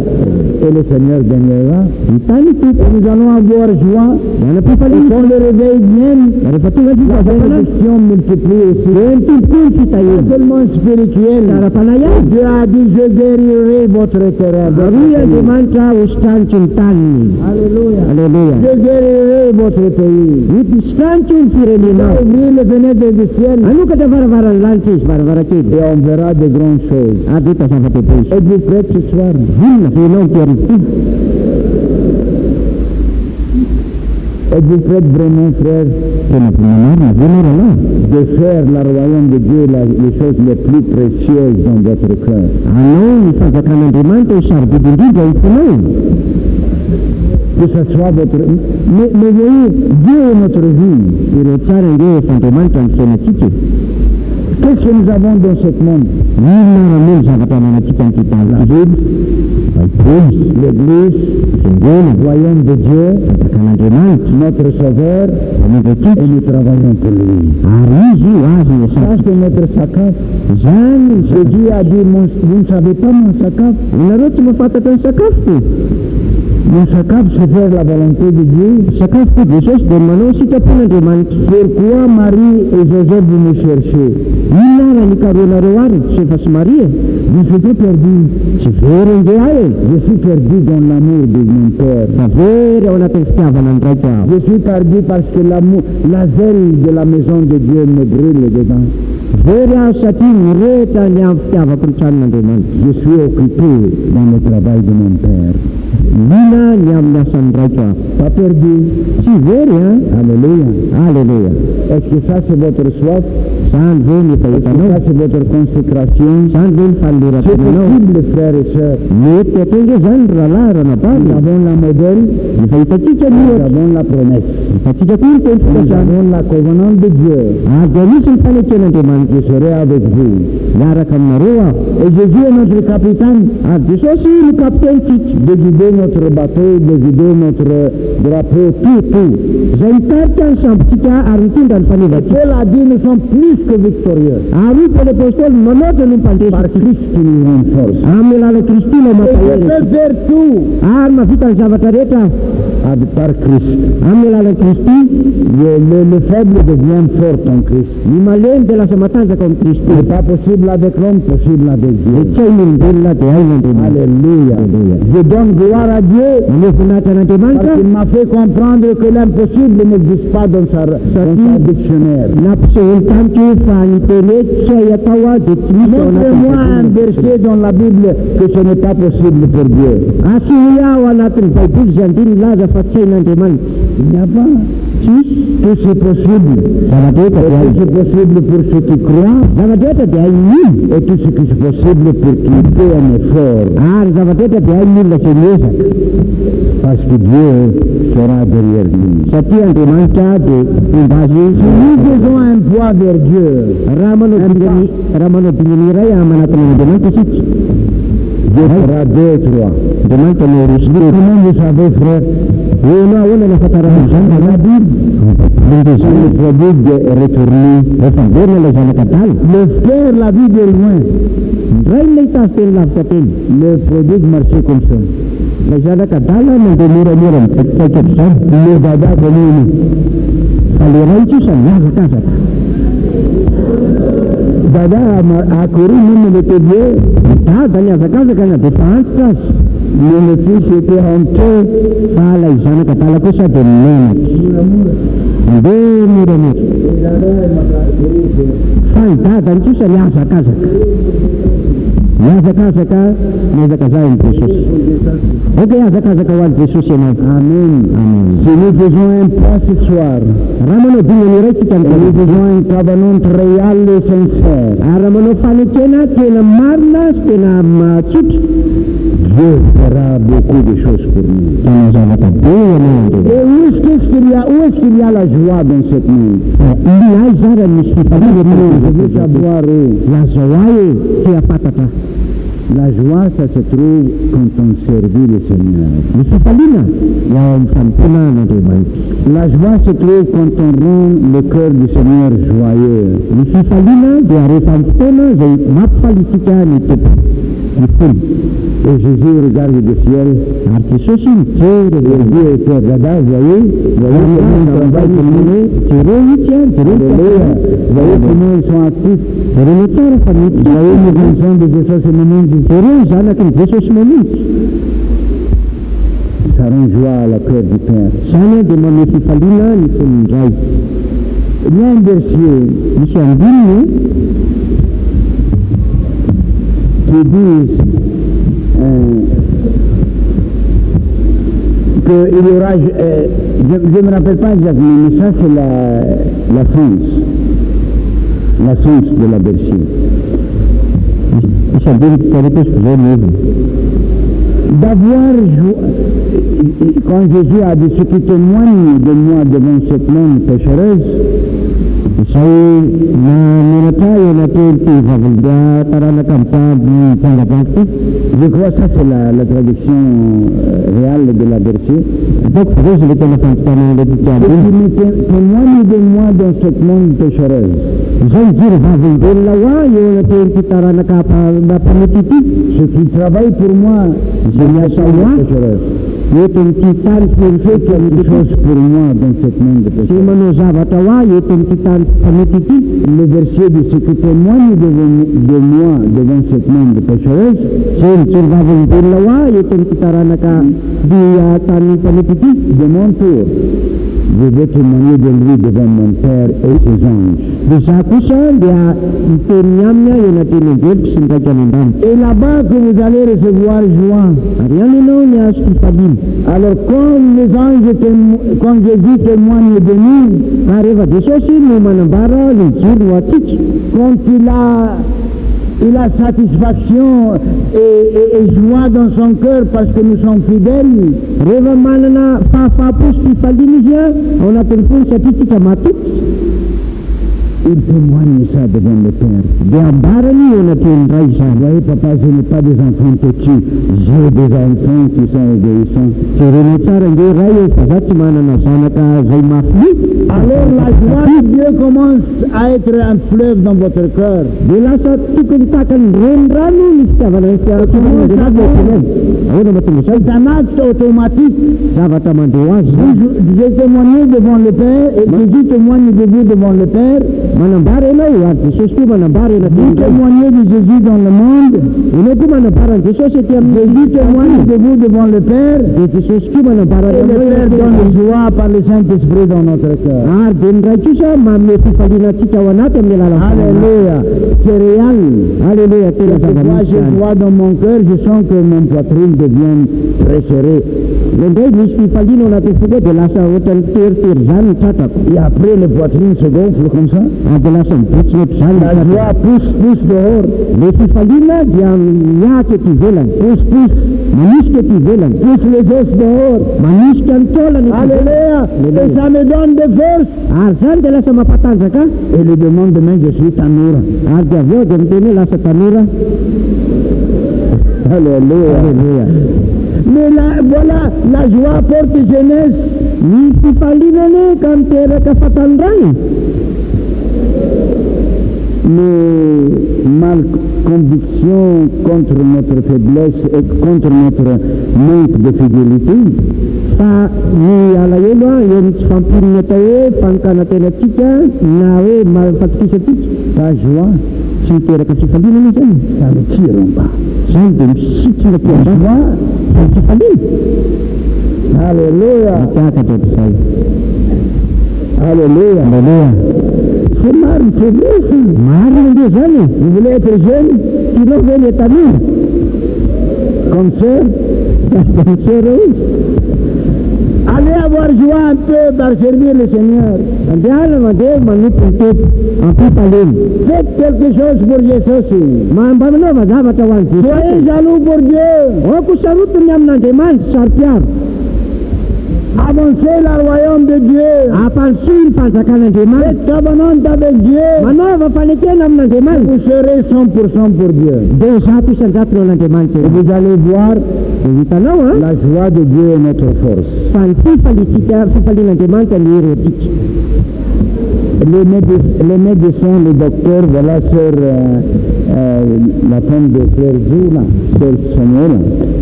Et le Seigneur gagnera. Ny tany tompo. Et nous allons avoir joie. Et Manam-pifaliana. quand le réveil vient, Rehefa tonga ny la fifahazam-panahy. bénédiction multiplie aussi. Dia mitombokoa ny Pas fitahina. seulement spirituel. Tara-panahy ihany. Dieu a dit, je guérirai votre terrain. Ary Andriamanitra hositranitry ny taniny. Alléluia. Aleluia. Je guérirai votre pays. Hositranitry ny firenenao. Ouvrir les fenêtres du ciel Anokatra varavarany lanitra izy varavarankely. et on verra de grandes choses. Ary hita zava-dehibe izy. Êtes-vous prêts ce soir? Vilona fenao ny tiarivo. Êtes-vous prêts vraiment, frères, Tena voninarina vena rahalahy. de faire le royaume de Dieu les choses les plus précieuses dans votre cœur? Anao ny fanjakan'Andriamanitra ho sarobidy indrindra ny fonao. que ce soit votre... Mais voyez, Dieu est notre vie. Qu'est-ce que nous avons dans ce monde? La Bible, l'Église, le royaume de Dieu, notre Sauveur, et nous travaillons pour lui. Ça, c'est notre sakaf. Jésus a dit, vous ne savez pas mon sakaf? Mon sakaf, c'est faire la volonté de Dieu. Pourquoi Marie et Joseph vous me cherchez? Je suis pas perdu. Je suis perdu dans l'amour de mon Père. Je suis perdu parce que l'amour, la zèle de la maison de Dieu me brûle dedans. Je suis occupé dans le travail de mon Père. Pas perdu. Alléluia. Est-ce que ça c'est votre soif? Est-ce que ça c'est votre consécration? C'est possible, frères et sœurs. Nous avons la modèle, nous avons la promesse, nous avons la covenant de Dieu. Je serai avec vous. Et Jésus est notre capitaine. De guider notre bateau, de guider notre drapeau, tout. Paul a dit, nous sommes plus que victorieux. Par Christ qui nous renforce. Et je peux faire tout. Par Christ. Le faible devient fort en Christ. C'est pas possible avec l'homme, possible avec Dieu. Alléluia. Je donne gloire à Dieu parce qu'il m'a fait comprendre que l'impossible n'existe pas dans sa dictionnaire. Montrez-moi un verset dans la Bible que ce n'est pas possible pour Dieu. Il n'y a pas. Tout c'est possible. Tout c'est possible pour ceux qui croient. Et tout ce qui est possible pour qui fait un effort. Parce que Dieu sera derrière lui. Si nous faisons un poids vers Dieu, Dieu fera 2 et 3. Comment vous savez, frère? La Bible, le prodigue est retourné. Le frère, la Bible est loin. Le prodigue marchait comme ça. Le dada Dada a couru, même il était vieux. Mais le fils était honteux. Amen. Si nous faisons un pas ce soir, nous faisons un covenant réel et sincère, Dieu fera beaucoup de choses pour nous. Et où est-ce qu'il y a la joie dans cette nuit? Je veux savoir où. La joie, ça se trouve quand on servit le Seigneur. La joie se trouve quand on rend le cœur du Seigneur joyeux. Et Jésus regarde le ciel. Et Dieu est Père. Là-bas, vous voyez comment on travaille pour nous. Vous voyez comment ils sont actifs. Vous voyez les gens de Jésus et Ménines. Ça rend joie à la cœur du Père. Il y a un verset qui dit qu'il y aura, je ne me rappelle pas exactement, mais ça c'est la sens de la verset. D'avoir quand Jésus a dit ce qui témoigne de moi devant cette monde péchereuse, je crois que ça c'est la traduction réelle de la verset. Ce qui témoigne de moi dans cette monde péchereuse. Ce qui travaille pour moi, c'est la péchereuse. Il fait quelque chose pour moi dans cette monde de péché. Le verset dit ce qui témoigne de moi devant cette monde de péchereuse, de mon tour, je vais témoigner de lui devant mon Père et ses anges. Et là-bas que vous allez recevoir joie. Alors quand Jésus témoigne de nous, quand il a satisfaction et joie dans son cœur parce que nous sommes fidèles, il témoigne ça devant le Père. Vous voyez, papa, je n'ai pas des enfants petits, j'ai des enfants qui sont obéissants. Alors la joie de Dieu commence à être un fleuve dans votre cœur. C'est un acte automatique. J'ai témoigné devant le Père et Jésus témoigne de vous devant le Père. Vous témoignez de Jésus dans le monde. Jésus témoigne de vous devant le Père. Et le Père donne joie par le Saint-Esprit dans notre cœur. Alléluia. C'est réel. Alléluia. Moi, je vois dans mon cœur, je sens que mon poitrine devient très serrée. Et après, le poitrine se gonfle comme ça. La joie pousse dehors. Pousse les os dehors. Alléluia. Et ça me donne des forces. Et le demande demain, je suis Tanoura. Alléluia. Mais voilà, la joie porte jeunesse. Mais mal conviction contre notre faiblesse et contre notre manque de fidélité, ta joie, ça ne tire en bas. Alléluia. Alléluia. C'est marre, c'est vrai ça. Vous voulez être jeune? Comme ça? Allez avoir joie un peu par servir le Seigneur. Faites quelque chose pour Jésus. Soyez jaloux pour Dieu. Avancez le royaume de Dieu. Faites covenant avec Dieu. Vous serez 100% pour Dieu. Et vous allez voir, la joie de Dieu est notre force. Les médecins, les docteurs, voilà la femme de Frère Zoula, Sœur Samuel,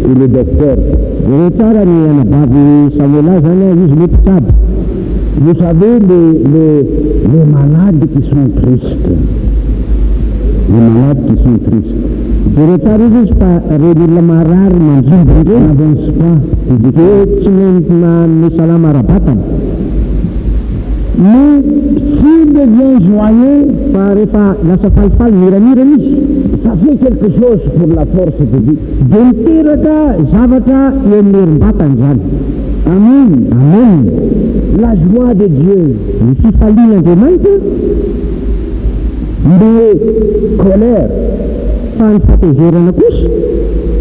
et le docteur. Vous savez, les malades qui sont tristes. Les malades qui sont tristes. N'avance pas. Mais s'il devient joyeux, ça fait quelque chose pour la force de vie. Amen. Amen. La joie de Dieu. Mais colère.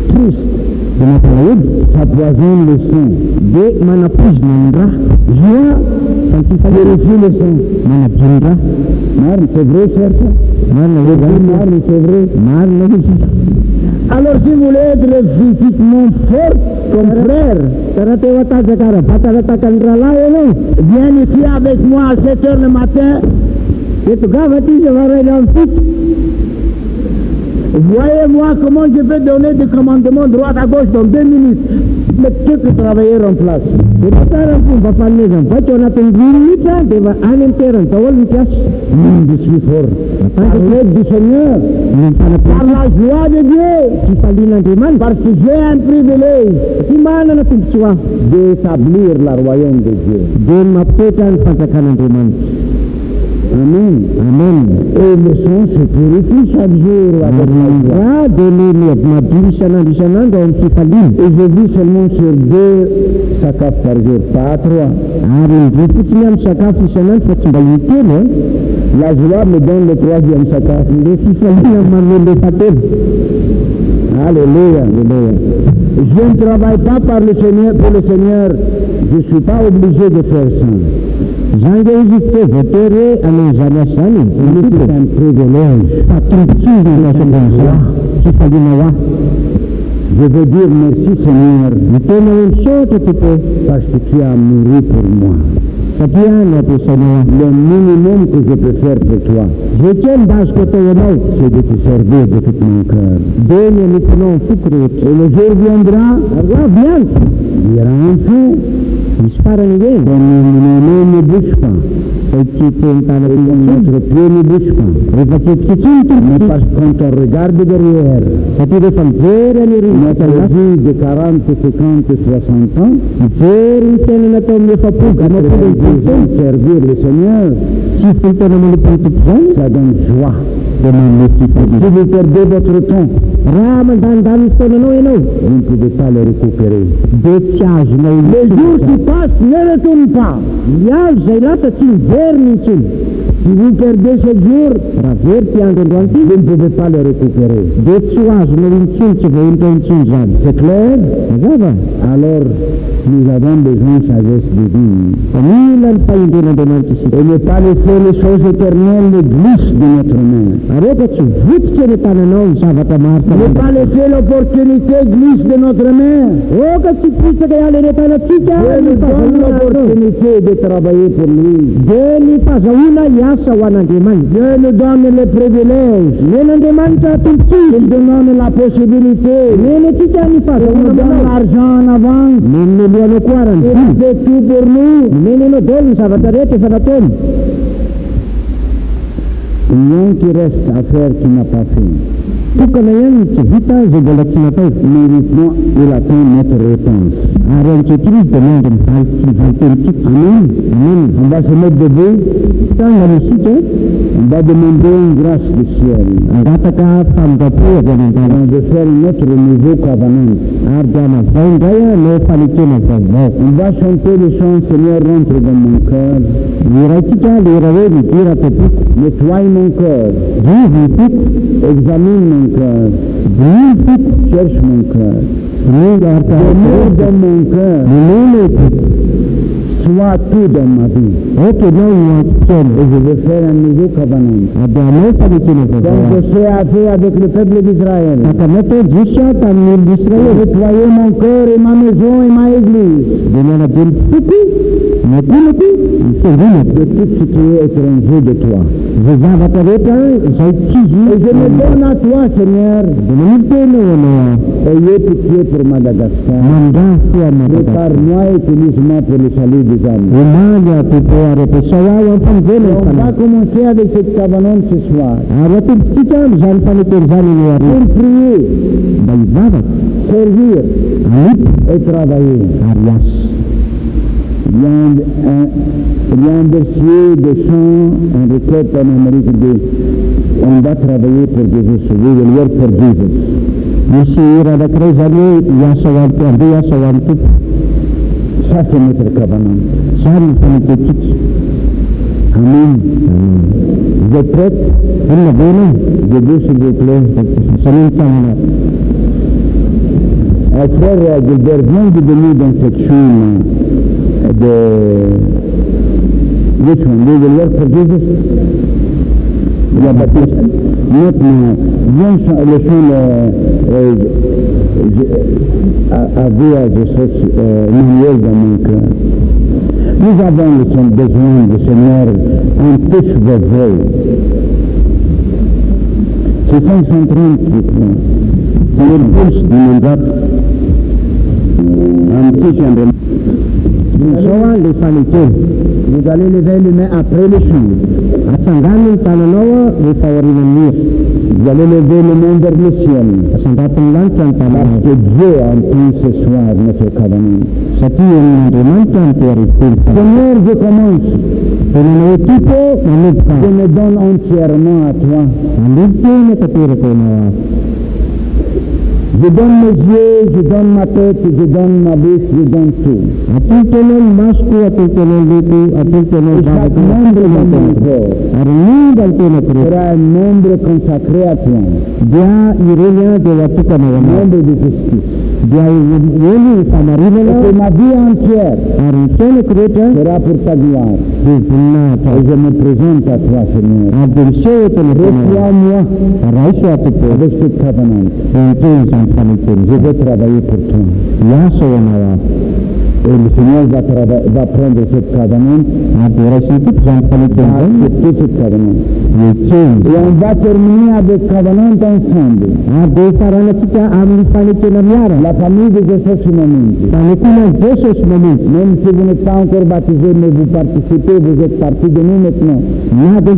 Triste. dia mampalahelo, ça poisonne le sang, dia manapozina ny raha, joie, ça purifie le sang. manadiny raha. Marne, c'est vrai, certes. Marina hoe zany, Marne, c'est vrai. marina hoe izy. Alors si vous voulez être physiquement fort comme frère, Raha te ho atajaka ara-batana tahaka ny rahalahy ianao, viens ici avec moi à 7 heures le matin. eto gavatra izy avaraina amin'ny fito. Voyez-moi comment je vais donner des commandements droite à gauche dans 2 minutes. Mais tous les travailleurs en place. Dia tsara ny fomba fanomezany vaika ao anatin'ny 2 minitra dia any amin'ny toerany daholo ny piasa. Je suis fort. Par l'aide du Seigneur, Ny par fanampiana la joie de Dieu, tsy falian'Andriamanitra, parce que j'ai un privilège tsy manana tombontsoa d'établir la royaume de Dieu. dia ny mampitoetra ny fanjakan'Andriamanitra. Amen. Amen. Et le sang se purifie chaque jour avec la joie. Raha dia ny madio isan'andro isan'andro ao amin'ny fifaliana. Et je vis seulement sur 2 sakafs par jour, pas à 3. Ary indroa fotsiny amin'ny sakafo isan'andro fa tsy mba intelo. La joie me donne le 3e sakaf. Le fifaliana manome le fatelo. Alléluia. Je ne travaille pas par le Seigneur, pour le Seigneur. Je ne suis pas obligé de faire ça. Zany dia izy tsy voatery hoe hanao zany asa zany. C'est un privilège. Fa tombontsoa ny asambon'izao fifaliana ho ahy. Je veux dire merci Seigneur, Ny tena hoe misaotra tompo parce que tu as mouru pour moi. satria ny ampiasainao ahy. Le minimum que je peux faire pour toi, Zay kely mba azoko atao ianao c'est de te servir de tout mon cœur. dia ny anitinao ny foko rehetra. Et le jour viendra, Ary avy ihany il y aura un feu. misy farany hoe Ton nez ne bouge pas. fa tsy teny tana Et notre pied ne bouge pas. rehefa ketsiketsiny Mais tombontsoa parce qu'on te regarde derrière, satria rehefa mijery notre aniry vie de 40, 50, 60 ans, mijery ny fiainana tao amin'ny efapolo gamapolo 10 ans, servir le Seigneur, tsy fotona manompo ny tompo zany ça donne joie. dia manome fifaliana. Si vous perdez votre temps, Raha mandanindany ny fotoananao ianao vous ne pouvez pas le récupérer. dia tsy azonao Les jours qui passent ne retournent pas. miazo zay lasa tsy mivery mintsiny. Si vous perdez ce jour, Raha very ty andro androany ty vous ne pouvez pas le récupérer. dia tsy ho azonao intsony, tsy voainitra intsony zany. C'est clair? Mazava Alors, nous avons besoin de sagesse divine. fa mila ny fahindren'Andriamanitra isika. Et ne pas laisser les choses éternelles glissent de notre main. Ary rehefa tsy vototra ny tananao ny zavatra marika. Ne pas laisser l'opportunité glisse de notre main. Oka tsy pisaka ihany eny tanantsika Dieu ny nous donne fahazahona l'opportunité de travailler pour lui. dia ny fahazahona hiasa ho an'Andriamanitra. Dieu nous donne le privilège. Nen'Andriamanitra tombontsoa Il nous donne la possibilité. neny atsika ny Il fahazahona nous donne manao l'argent en avance. nen'olohanao koa arany Il fait tout pour nous. neny anao daholo ny zavatra rehetra efa nataony. Rien qui reste à faire qui n'a pas fait. Tokana ihany ny tsy vita zay mbola tsy natao. Méritement, il attend notre réponse. Ary ankehitriny izy dia miandry mivaly tsy mivaly-tenitsika. Amen. Amen. On va se mettre debout. Tangana isika On va demander une grâce du ciel. angataka famindrapo avy any an-dala. On veut faire notre nouveau covenant. Ary dia anavao indray no fanekena vaovao. On va chanter le chant Seigneur rentre dans mon cœur. Iraitsika lera hoe midira tompoko. Nettoie mon cœur. Diovy ny foko. Examine mon cœur. Dimy foko. Cherche mon cœur. Minga Demeure arka. dans mon cœur. Milele foko. Sois tout dans ma vie. Okenao ny ankikely. Et je veux faire un nouveau covenant. Dia anao fanekena Comme vaovao. Josué a fait avec le peuple d'Israël. Taka natao Josia tamin'ny olo Israely. Nettoyer mon cœur et ma maison et ma église Dia mianabe ny foko, ny akonako, ny fiangonako. de tout ce qui est étranger de toi. Zay zavatra rehetra izay tsy Et je me izy. donne à toi, Seigneur. Dia manino tena ianao Ayez pitié pour Madagascar. mandrafo a Madagasikara. Prépare-moi et utilise-moi pour le salut des âmes. Omaly atompo ary ampiasao aho ampanjena Et on va commencer avec cette covenant ce soir. ary atompotsika zany fanekeny zany ny ary Pour prier, mba hivavaka servir anipy et travailler. ary asa. Il y a un dossier de chants, un requête en Amérique de on va travailler pour Jésus. We will work for Jesus. Misy raha anankiray zany hoe hiasa ho amin'ny andeha hiasa ho amin'ny tompo. Ça, c'est notre covenant. Zany ny fanekentsika. Amen. Vous êtes prêts? Olona be ianao? Debout, s'il vous plaît. Sasany ny tanana. Frère Gilbert vient de donner d'instruction de which one? They will work for Jesus? Yeah, but not now. Bien le chant avait à Jésus Emmanuel dans mon cœur. Nous avons besoin du Seigneur en tous vos voeux. C'est 530 qui prend. C'est le pulse du mandat. Un petit chambre. Vous allez lever les mains après le chant. Vous allez lever les mains vers le ciel. Parce que Dieu a entendu ce soir notre covenant. Seigneur, je commence. Je me donne entièrement à toi. Je donne mes yeux, je donne ma tête, je donne ma bouche, je donne tout. Chaque membre de mon corps sera un membre consacré à toi. Un membre de justice. Et que ma vie entière sera pour ta gloire. Et je me présente à toi, Seigneur. Reçois-moi avec ce covenant. Je vais travailler pour toi. Et le Seigneur va prendre cette covenant, et on va terminer avec covenant ensemble. La famille de Jésus même si vous n'êtes pas encore baptisé, mais vous participez, vous êtes partie de nous maintenant. Vous avez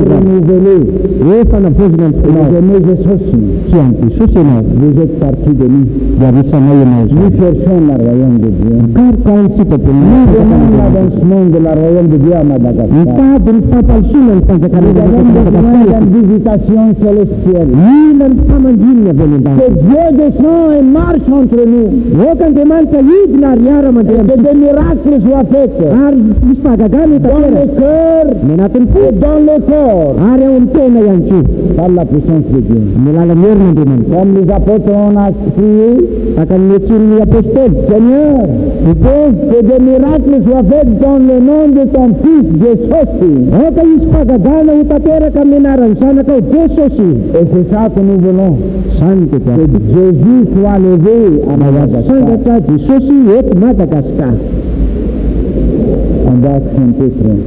renouvelé. Vous aimez Jésus. Vous êtes partie de nous. Nous cherchons le royaume de Dieu. Nous venons l'avancement de la royaume de Dieu à Madagascar. Nous avons besoin d'une visitation célestielle. Que Dieu descend et marche entre nous. Que des miracles soient faits dans le cœur et dans le corps par la puissance de Dieu. Comme les apôtres ont prié, Seigneur, que des miracles soient faits dans le nom de ton Fils Jésus. Et c'est ça que nous voulons. Que Jésus soit levé à Madagascar. On va chanter, frère.